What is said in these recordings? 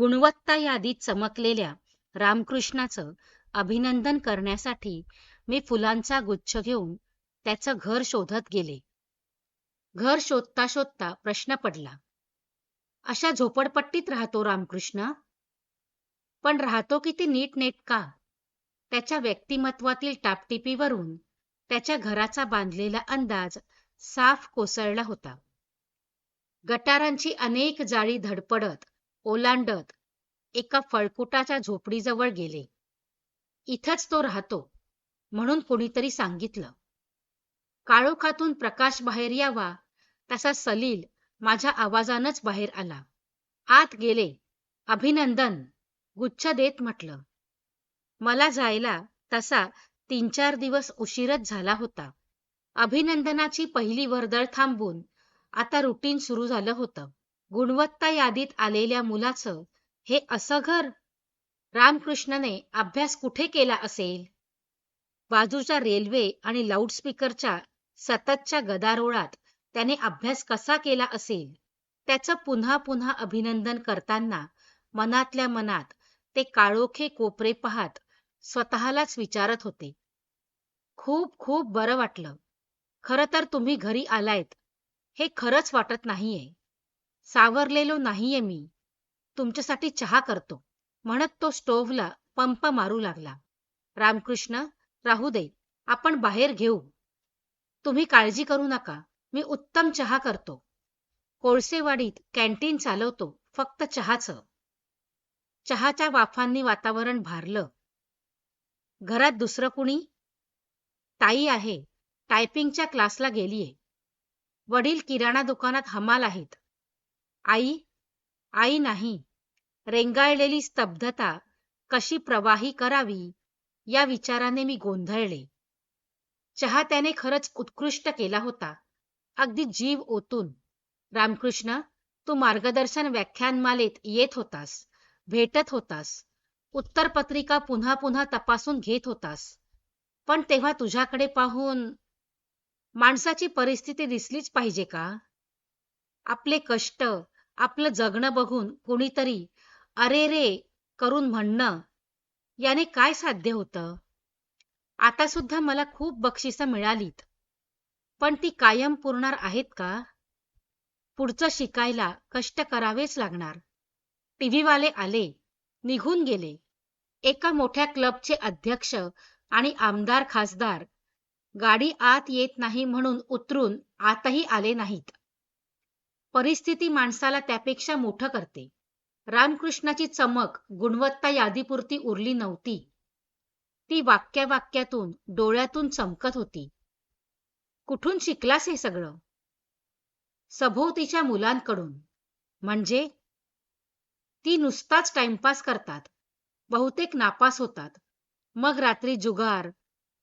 गुणवत्ता यादीत चमकलेल्या रामकृष्णाचं अभिनंदन करण्यासाठी मी फुलांचा गुच्छ घेऊन त्याचं घर शोधत गेले. घर शोधता शोधता प्रश्न पडला, अशा झोपडपट्टीत राहतो रामकृष्ण? पण राहतो किती नीटनेटका. त्याच्या व्यक्तिमत्वातील टापटिपीवरून त्याच्या घराचा बांधलेला अंदाज साफ कोसळला होता. गटारांची अनेक जाळी धडपडत ओलांडत एका फळकुटाच्या झोपडीजवळ गेले. इथंच तो राहतो म्हणून कोणीतरी सांगितलं. काळोखातून प्रकाश बाहेर यावा तसा सलील माझ्या आवाजानंच बाहेर आला. आत गेले. अभिनंदन गुच्छ देत म्हटलं. मला जायला तसा 3-4 दिवस उशीरच झाला होता. अभिनंदनाची पहिली वर्दळ थांबून आता रुटीन सुरू झालं होतं. गुणवत्ता यादीत आलेल्या मुलाचं हे असं घर? रामकृष्णने अभ्यास कुठे केला असेल? बाजूच्या रेल्वे आणि लाऊडस्पीकरच्या सततच्या गदारोळात त्याने अभ्यास कसा केला असेल? त्याचं पुन्हा पुन्हा अभिनंदन करताना मनातल्या मनात ते काळोखे कोपरे पाहत स्वतःलाच विचारत होते. खूप खूप बरं वाटलं. खरं तर तुम्ही घरी आलायत हे खरंच वाटत नाहीये. सावरलेलो नाहीये मी. तुमच्यासाठी चहा करतो म्हणत तो स्टोव्हला पंप मारू लागला. रामकृष्ण, राहू दे, आपण बाहेर घेऊ. तुम्ही काळजी करू नका, मी उत्तम चहा करतो. कोळसेवाडीत कॅन्टीन चालवतो, फक्त चहाचं. चहाच्या वाफांनी वातावरण भारलं. घरात दुसरं कुणी? ताई आहे, टायपिंगच्या क्लासला गेलीये. वडील किराणा दुकानात हमाल आहेत. आई? आई नाही. रेंगाळलेली स्तब्धता कशी प्रवाही करावी या विचाराने मी गोंधळले. चहा त्याने खरंच उत्कृष्ट केला होता, अगदी जीव ओतून. रामकृष्ण, तू मार्गदर्शन व्याख्यानमालेत येत होतास, भेटत होतास, उत्तरपत्रिका पुन्हा पुन्हा तपासून घेत होतास. पण तेव्हा तुझ्याकडे पाहून माणसाची परिस्थिती दिसलीच पाहिजे का? आपले कष्ट, आपलं जगणं बघून कोणीतरी अरे रे करून म्हणणं, याने काय साध्य होतं? आता सुद्धा मला खूप बक्षिसं मिळालीत, पण ती कायम पुरणार आहेत का? पुढचं शिकायला कष्ट करावेच लागणार. टीव्हीवाले आले, निघून गेले. एका मोठ्या क्लबचे अध्यक्ष आणि आमदार खासदार गाडी आत येत नाही म्हणून उतरून आतही आले नाहीत. परिस्थिती माणसाला त्यापेक्षा मोठं करते. रामकृष्णाची चमक गुणवत्ता यादीपुरती उरली नव्हती. ती वाक्यावाक्यातून, डोळ्यातून चमकत होती. कुठून शिकलास हे सगळं? सभोवतीच्या मुलांकडून. म्हणजे? ती नुसताच टाइमपास करतात, बहुतेक नापास होतात. मग रात्री जुगार,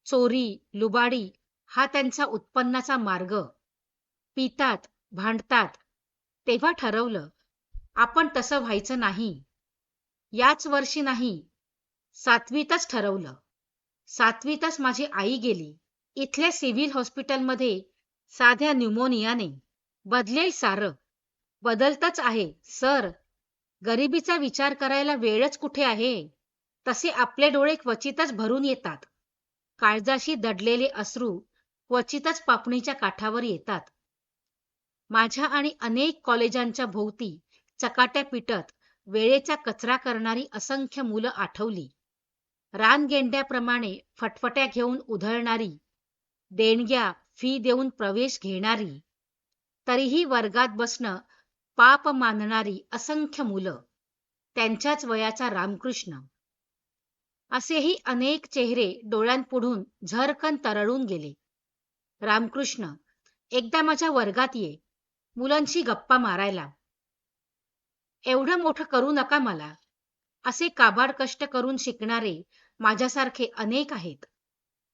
चोरी, लुबाडी हा त्यांचा उत्पन्नाचा मार्ग. पितात, भांडतात. तेव्हा ठरवलं, आपण तसं व्हायचं नाही. याच वर्षी नाही, 7वीतच ठरवलं. 7वीतच माझी आई गेली. इथल्या सिव्हिल हॉस्पिटलमध्ये साध्या न्यूमोनियाने. बदलेल सारं. बदलतच आहे सर. गरिबीचा विचार करायला वेळच कुठे आहे? तसे आपले डोळे क्वचितच भरून येतात. काळजाशी दडलेले अश्रू क्वचितच पापणीच्या काठावर येतात. माझ्या आणि अनेक कॉलेजांच्या भोवती चकाट्या पिटत वेळेचा कचरा करणारी असंख्य मुलं आठवली. रानगेंड्याप्रमाणे फटफट्या घेऊन उधळणारी, देणग्या फी देऊन प्रवेश घेणारी, तरीही वर्गात बसणं पाप मानणारी असंख्य मुलं. त्यांच्याच वयाचा रामकृष्ण. असेही अनेक चेहरे डोळ्यांपुढून झरकन तरळून गेले. रामकृष्ण, एकदा माझ्या वर्गात ये, मुलांशी गप्पा मारायला. एवढं मोठं करू नका मला. असे काबाड कष्ट करून शिकणारे माझ्यासारखे अनेक आहेत.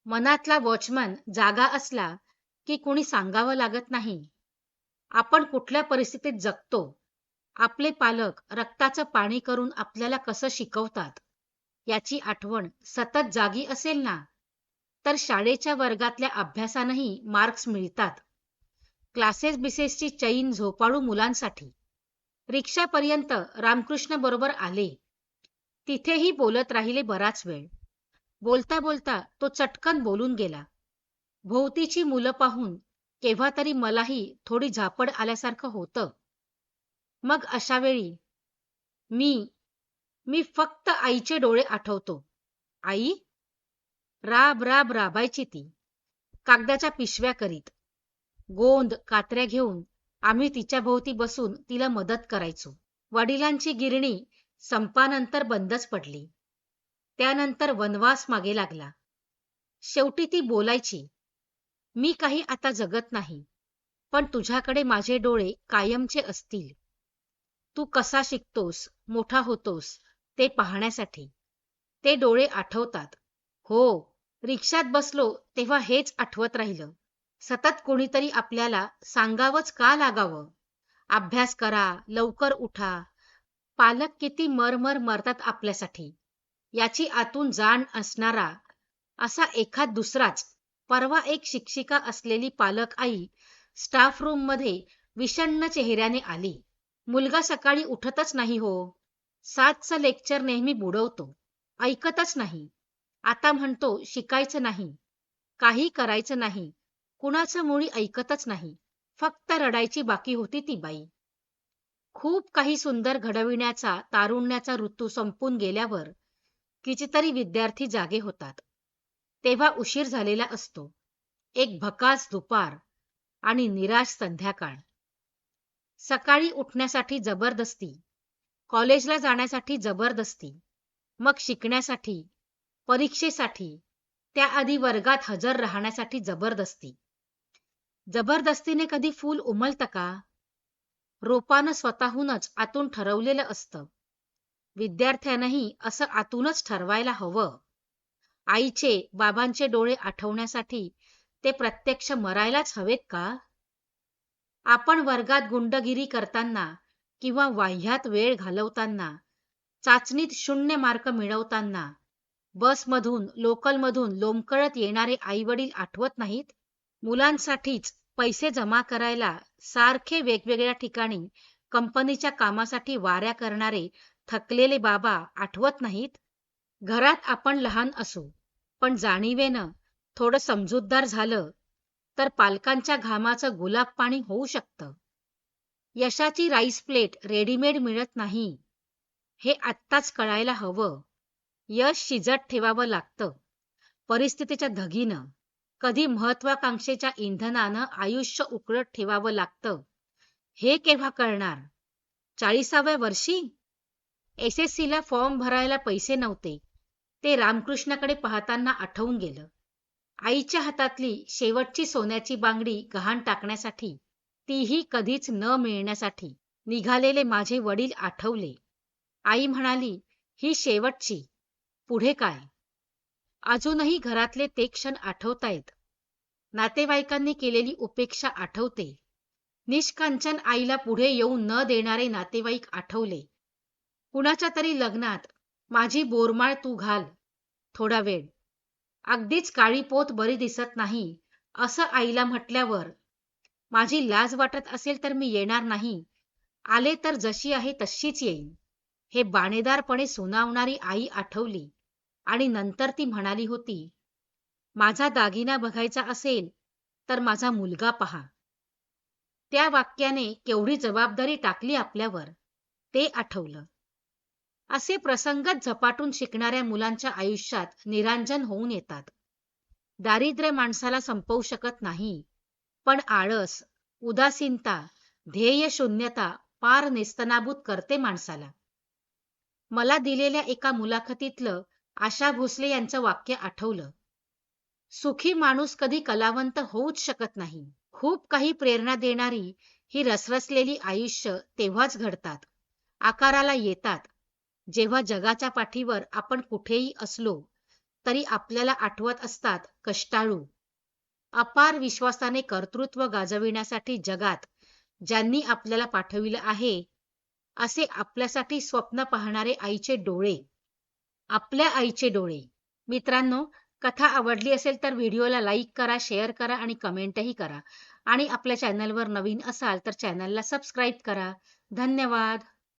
मनातला वॉचमन जागा असला की कोणी सांगावं लागत नाही. आपण कुठल्या परिस्थितीत जगतो, आपले पालक रक्ताचं पाणी करून आपल्याला कसं शिकवतात याची आठवण सतत जागी असेल ना, तर शाळेच्या वर्गातल्या अभ्यासानंही मार्क्स मिळतात. क्लासेस बिसेसची चैन झोपाळू मुलांसाठी. रिक्षापर्यंत रामकृष्ण बरोबर आले. तिथेही बोलत राहिले बराच वेळ. बोलता बोलता तो चटकन बोलून गेला. भोवतीची मुलं पाहून केव्हा तरी मलाही थोडी झापड आल्यासारखं होतं. मग अशा वेळी मी मी फक्त आईचे डोळे आठवतो. आई राब राब राबायची ती, कागदाच्या पिशव्या करीत. गोंद कात्र्या घेऊन आम्ही तिच्या भोवती बसून तिला मदत करायचो. वडिलांची गिरणी संपानंतर बंदच पडली. त्यानंतर वनवास मागे लागला. शेवटी ती बोलायची, मी काही आता जगत नाही, पण तुझ्याकडे माझे डोळे कायमचे असतील. तू कसा शिकतोस, मोठा होतोस ते पाहण्यासाठी. ते डोळे आठवतात. हो, रिक्षात बसलो तेव्हा हेच आठवत राहिलं. सतत कोणीतरी आपल्याला सांगावंच का लागावं, अभ्यास करा, लवकर उठा. पालक किती मरमर मरतात आपल्यासाठी याची आतून जाण असणारा असा एखाद दुसराच. परवा एक शिक्षिका असलेली पालक आई स्टाफ रूम मध्ये विषण्ण चेहऱ्याने आली. मुलगा सकाळी उठतच नाही हो. 7चं लेक्चर नेहमी बुडवतो. ऐकतच नाही. आता म्हणतो शिकायचं नाही, काही करायचं नाही. कुणाचं मुळी ऐकतच नाही. फक्त रडायची बाकी होती ती बाई. खूप काही सुंदर घडविण्याचा तारुण्याचा ऋतू संपून गेल्यावर कितीतरी विद्यार्थी जागे होतात. तेव्हा उशीर झालेला असतो. एक भकास दुपार आणि निराश संध्याकाळ. सकाळी उठण्यासाठी जबरदस्ती, कॉलेजला जाण्यासाठी जबरदस्ती, मग शिकण्यासाठी, परीक्षेसाठी, त्याआधी वर्गात हजर राहण्यासाठी जबरदस्ती. जबरदस्तीने कधी फूल उमलतं का? रोपानं स्वतःहूनच आतून ठरवलेलं असतं. विद्यार्थ्यानंही असं आतूनच ठरवायला हवं. आईचे, बाबांचे डोळे आठवण्यासाठी ते प्रत्यक्ष मरायलाच हवेत का? आपण वर्गात गुंडगिरी करताना किंवा वाह्यात वेळ घालवताना, चाचणीत 0 मार्क मिळवताना, बसमधून लोकलमधून लोंबकळत येणारे आईवडील आठवत नाहीत? मुलांसाठीच पैसे जमा करायला सारखे वेगवेगळ्या ठिकाणी कंपनीच्या कामासाठी वाऱ्या करणारे थकलेले बाबा आठवत नाहीत? घरात आपण लहान असू, पण जाणीवेनं थोडं समजूतदार झालं तर पालकांच्या घामाचं गुलाब पाणी होऊ शकतं. यशाची राईस प्लेट रेडीमेड मिळत नाही, हे आत्ताच कळायला हवं. यश शिजत ठेवावं लागतं, परिस्थितीच्या धगीनं. कधी महत्वाकांक्षेच्या इंधनानं आयुष्य उकळत ठेवावं लागतं, हे केव्हा कळणार? 40व्या वर्षी? SSCला फॉर्म भरायला पैसे नव्हते, ते रामकृष्णाकडे पाहताना आठवून गेलं. आईच्या हातातली शेवटची सोन्याची बांगडी गहाण टाकण्यासाठी, तीही कधीच न मिळण्यासाठी निघालेले माझे वडील आठवले. आई म्हणाली, ही शेवटची, पुढे काय? अजूनही घरातले ते क्षण आठवतायत. नातेवाईकांनी केलेली उपेक्षा आठवते. निष्कांचन आईला पुढे येऊ न देणारे नातेवाईक आठवले. कुणाच्या तरी लग्नात माझी बोरमाळ तू घाल थोडा वेळ, अगदीच काळी पोत बरी दिसत नाही असं आईला म्हटल्यावर माझी लाज वाटत असेल तर मी येणार नाही, आले तर जशी आहे तशीच येईन, हे बाणेदारपणे सुनावणारी आई आठवली. आणि नंतर ती म्हणाली होती, माझा दागिना बघायचा असेल तर माझा मुलगा पहा. त्या वाक्याने केवढी जबाबदारी टाकली आपल्यावर, ते आठवलं. असे प्रसंगच झपाटून शिकणाऱ्या मुलांच्या आयुष्यात निरांजन होऊन येतात. दारिद्र्य माणसाला संपवू शकत नाही, पण आळस, उदासीनता, ध्येय शून्यता पार नेस्तनाबूत करते माणसाला. मला दिलेल्या एका मुलाखतीतलं आशा भोसले यांचं वाक्य आठवलं. सुखी माणूस कधी कलावंत होऊच शकत नाही. खूप काही प्रेरणा देणारी ही रसरसलेली आयुष्य तेव्हाच घडतात, आकाराला येतात, जेव्हा जगाच्या पाठीवर आपण कुठेही असलो तरी आपल्याला आठवत असतात कष्टाळू. अपार विश्वासाने कर्तृत्व गाजविण्यासाठी जगात ज्यांनी आपल्याला पाठविलं आहे, असे आपल्यासाठी स्वप्न पाहणारे आईचे डोळे, आपल्या आईचे डोळे. मित्रांनो, कथा आवडली असेल तर व्हिडिओला लाईक करा, शेअर करा आणि कमेंटही करा. आणि आपल्या चॅनलवर नवीन असाल तर चॅनलला सबस्क्राईब करा. धन्यवाद.